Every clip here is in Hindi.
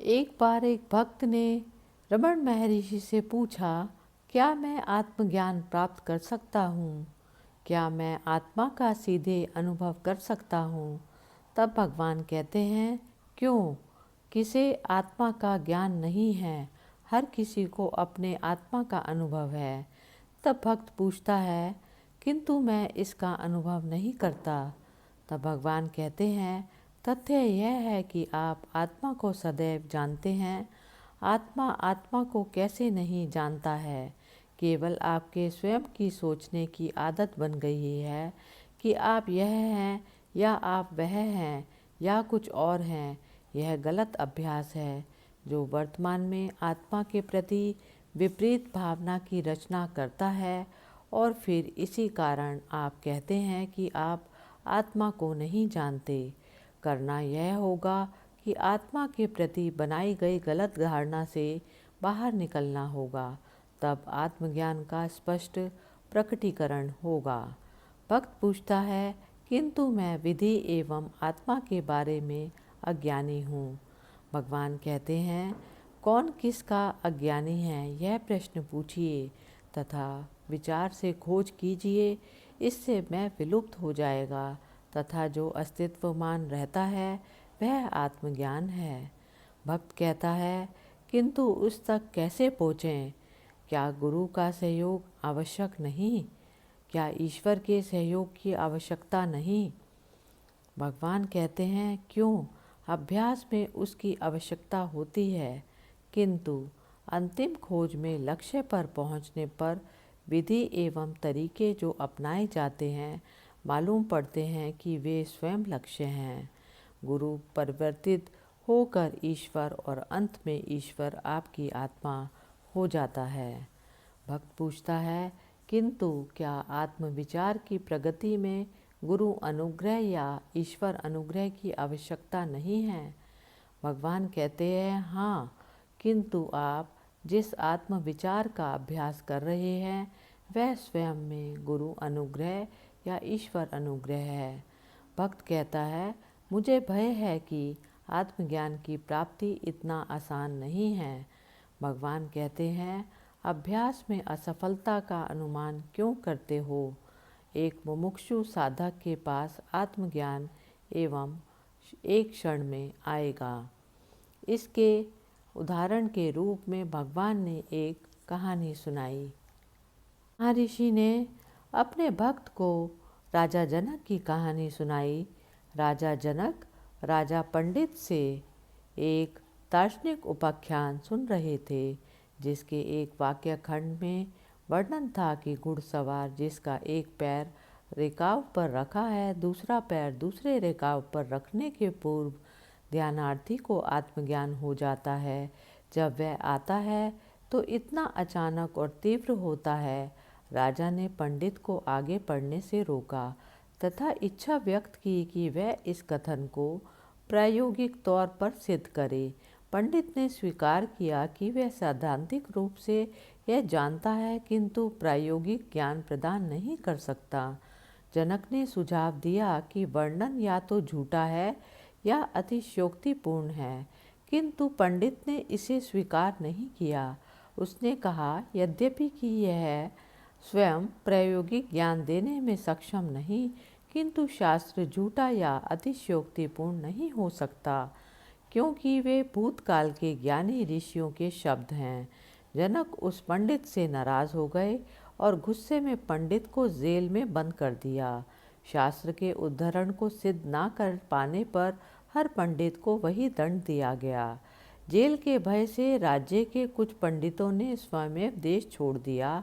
एक बार एक भक्त ने रमण महर्षि से पूछा, क्या मैं आत्मज्ञान प्राप्त कर सकता हूँ? क्या मैं आत्मा का सीधे अनुभव कर सकता हूँ? तब भगवान कहते हैं, क्यों? किसे आत्मा का ज्ञान नहीं है? हर किसी को अपने आत्मा का अनुभव है। तब भक्त पूछता है, किंतु मैं इसका अनुभव नहीं करता। तब भगवान कहते हैं, तथ्य यह है कि आप आत्मा को सदैव जानते हैं। आत्मा आत्मा को कैसे नहीं जानता है? केवल आपके स्वयं की सोचने की आदत बन गई है कि आप यह हैं या आप वह हैं या कुछ और हैं। यह गलत अभ्यास है जो वर्तमान में आत्मा के प्रति विपरीत भावना की रचना करता है, और फिर इसी कारण आप कहते हैं कि आप आत्मा को नहीं जानते। करना यह होगा कि आत्मा के प्रति बनाई गई गलत धारणा से बाहर निकलना होगा, तब आत्मज्ञान का स्पष्ट प्रकटीकरण होगा। भक्त पूछता है, किंतु मैं विधि एवं आत्मा के बारे में अज्ञानी हूँ। भगवान कहते हैं, कौन किसका अज्ञानी है यह प्रश्न पूछिए तथा विचार से खोज कीजिए, इससे मैं विलुप्त हो जाएगा तथा जो अस्तित्वमान रहता है वह आत्मज्ञान है। भक्त कहता है, किंतु उस तक कैसे पहुँचें? क्या गुरु का सहयोग आवश्यक नहीं? क्या ईश्वर के सहयोग की आवश्यकता नहीं? भगवान कहते हैं, क्यों? अभ्यास में उसकी आवश्यकता होती है, किंतु अंतिम खोज में लक्ष्य पर पहुंचने पर विधि एवं तरीके जो अपनाए जाते हैं मालूम पड़ते हैं कि वे स्वयं लक्ष्य हैं। गुरु परिवर्तित होकर ईश्वर और अंत में ईश्वर आपकी आत्मा हो जाता है। भक्त पूछता है, किंतु क्या आत्मविचार की प्रगति में गुरु अनुग्रह या ईश्वर अनुग्रह की आवश्यकता नहीं है? भगवान कहते हैं, हाँ, किंतु आप जिस आत्मविचार का अभ्यास कर रहे हैं वह स्वयं में गुरु अनुग्रह या ईश्वर अनुग्रह है। भक्त कहता है, मुझे भय है कि आत्मज्ञान की प्राप्ति इतना आसान नहीं है। भगवान कहते हैं, अभ्यास में असफलता का अनुमान क्यों करते हो? एक मुमुक्षु साधक के पास आत्मज्ञान एवं एक क्षण में आएगा। इसके उदाहरण के रूप में भगवान ने एक कहानी सुनाई। महर्षि ने अपने भक्त को राजा जनक की कहानी सुनाई। राजा जनक राजा पंडित से एक दार्शनिक उपाख्यान सुन रहे थे, जिसके एक वाक्य खंड में वर्णन था कि घुड़सवार जिसका एक पैर रिकाव पर रखा है, दूसरा पैर दूसरे रिकाव पर रखने के पूर्व ध्यानार्थी को आत्मज्ञान हो जाता है। जब वह आता है तो इतना अचानक और तीव्र होता है। राजा ने पंडित को आगे पढ़ने से रोका तथा इच्छा व्यक्त की कि वह इस कथन को प्रायोगिक तौर पर सिद्ध करे। पंडित ने स्वीकार किया कि वह सैद्धांतिक रूप से यह जानता है, किंतु प्रायोगिक ज्ञान प्रदान नहीं कर सकता। जनक ने सुझाव दिया कि वर्णन या तो झूठा है या अतिशयोक्तिपूर्ण है, किंतु पंडित ने इसे स्वीकार नहीं किया। उसने कहा, यद्यपि कि यह स्वयं प्रायोगिक ज्ञान देने में सक्षम नहीं, किंतु शास्त्र झूठा या अतिशयोक्तिपूर्ण नहीं हो सकता, क्योंकि वे भूतकाल के ज्ञानी ऋषियों के शब्द हैं। जनक उस पंडित से नाराज हो गए और गुस्से में पंडित को जेल में बंद कर दिया। शास्त्र के उद्धरण को सिद्ध न कर पाने पर हर पंडित को वही दंड दिया गया। जेल के भय से राज्य के कुछ पंडितों ने स्वयं देश छोड़ दिया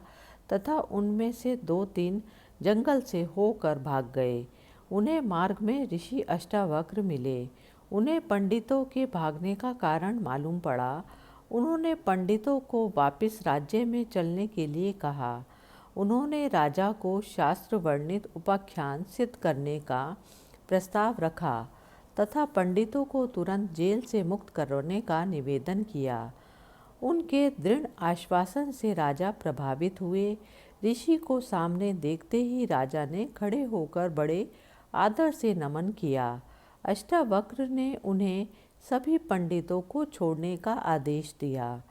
तथा उनमें से 2-3 जंगल से होकर भाग गए। उन्हें मार्ग में ऋषि अष्टावक्र मिले। उन्हें पंडितों के भागने का कारण मालूम पड़ा। उन्होंने पंडितों को वापस राज्य में चलने के लिए कहा। उन्होंने राजा को शास्त्र वर्णित उपाख्यान सिद्ध करने का प्रस्ताव रखा तथा पंडितों को तुरंत जेल से मुक्त करने का निवेदन किया। उनके दृढ़ आश्वासन से राजा प्रभावित हुए। ऋषि को सामने देखते ही राजा ने खड़े होकर बड़े आदर से नमन किया। अष्टावक्र ने उन्हें सभी पंडितों को छोड़ने का आदेश दिया।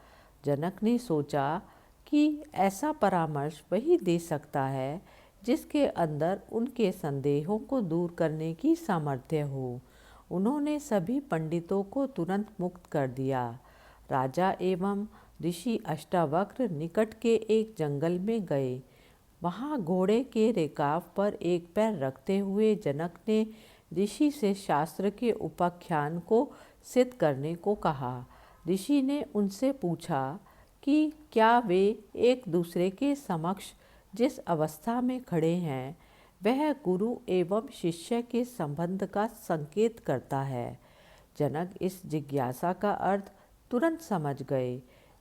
जनक ने सोचा कि ऐसा परामर्श वही दे सकता है जिसके अंदर उनके संदेहों को दूर करने की सामर्थ्य हो। उन्होंने सभी पंडितों को तुरंत मुक्त कर दिया। राजा एवं ऋषि अष्टावक्र निकट के एक जंगल में गए। वहाँ घोड़े के रिकाब पर एक पैर रखते हुए जनक ने ऋषि से शास्त्र के उपाख्यान को सिद्ध करने को कहा। ऋषि ने उनसे पूछा कि क्या वे एक दूसरे के समक्ष जिस अवस्था में खड़े हैं वह गुरु एवं शिष्य के संबंध का संकेत करता है। जनक इस जिज्ञासा का अर्थ तुरंत समझ गए।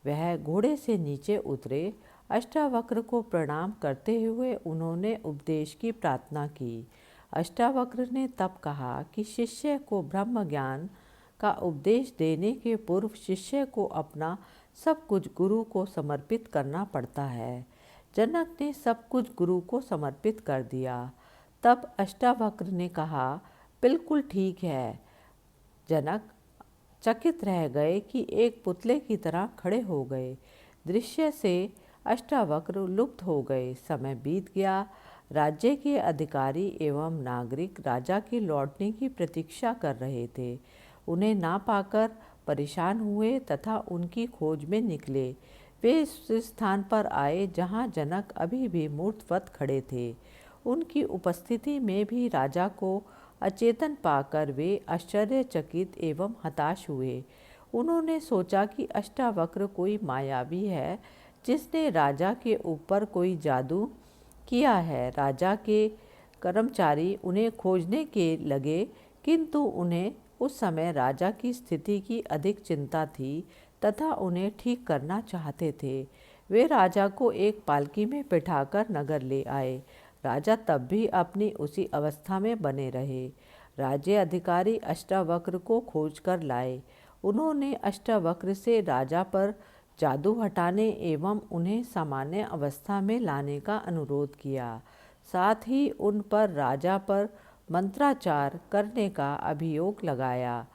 वह घोड़े से नीचे उतरे। अष्टावक्र को प्रणाम करते हुए उन्होंने उपदेश की प्रार्थना की। अष्टावक्र ने तब कहा कि शिष्य को ब्रह्म ज्ञान का उपदेश देने के पूर्व शिष्य को अपना सब कुछ गुरु को समर्पित करना पड़ता है। जनक ने सब कुछ गुरु को समर्पित कर दिया। तब अष्टावक्र ने कहा, बिल्कुल ठीक है। जनक चकित रह गए कि एक पुतले की तरह खड़े हो गए। दृश्य से अष्टावक्र लुप्त हो गए। समय बीत गया। राज्य के अधिकारी एवं नागरिक राजा के लौटने की प्रतीक्षा कर रहे थे। उन्हें ना पाकर परेशान हुए तथा उनकी खोज में निकले। वे उस स्थान पर आए जहाँ जनक अभी भी मूर्तवत खड़े थे। उनकी उपस्थिति में भी राजा को अचेतन पाकर वे आश्चर्यचकित एवं हताश हुए। उन्होंने सोचा कि अष्टावक्र कोई मायावी है जिसने राजा के ऊपर कोई जादू किया है। राजा के कर्मचारी उन्हें खोजने के लगे, किंतु उन्हें उस समय राजा की स्थिति की अधिक चिंता थी तथा उन्हें ठीक करना चाहते थे। वे राजा को एक पालकी में बिठाकर नगर ले आए। राजा तब भी अपनी उसी अवस्था में बने रहे। राज्य अधिकारी अष्टावक्र को खोज कर लाए। उन्होंने अष्टावक्र से राजा पर जादू हटाने एवं उन्हें सामान्य अवस्था में लाने का अनुरोध किया। साथ ही उन पर राजा पर मंत्राचार करने का अभियोग लगाया।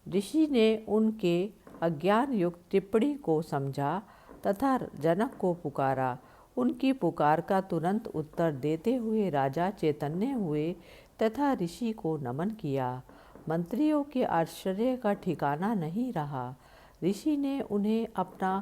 ऋषि ने उनके अज्ञान युक्त टिप्पणी को समझा तथा जनक को पुकारा। उनकी पुकार का तुरंत उत्तर देते हुए राजा चैतन्य हुए तथा ऋषि को नमन किया। मंत्रियों के आश्चर्य का ठिकाना नहीं रहा। ऋषि ने उन्हें अपना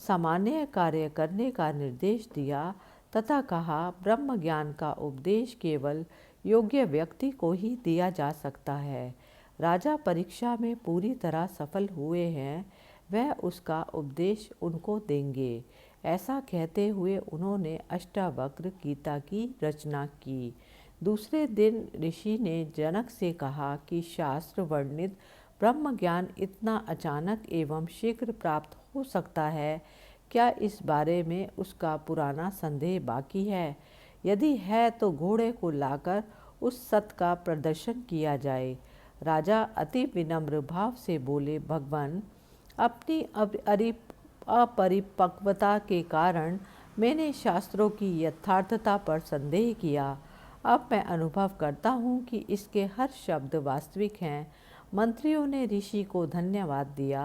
सामान्य कार्य करने का निर्देश दिया तथा कहा, ब्रह्म ज्ञान का उपदेश केवल योग्य व्यक्ति को ही दिया जा सकता है। राजा परीक्षा में पूरी तरह सफल हुए हैं, वह उसका उपदेश उनको देंगे। ऐसा कहते हुए उन्होंने अष्टावक्र गीता की रचना की। दूसरे दिन ऋषि ने जनक से कहा कि शास्त्र वर्णित ब्रह्म ज्ञान इतना अचानक एवं शीघ्र प्राप्त हो सकता है, क्या इस बारे में उसका पुराना संदेह बाकी है? यदि है तो घोड़े को लाकर उस सत्य का प्रदर्शन किया जाए। राजा अति विनम्र भाव से बोले, भगवान, अपनी अपरिपक्वता के कारण मैंने शास्त्रों की यथार्थता पर संदेह किया। अब मैं अनुभव करता हूँ कि इसके हर शब्द वास्तविक हैं। मंत्रियों ने ऋषि को धन्यवाद दिया।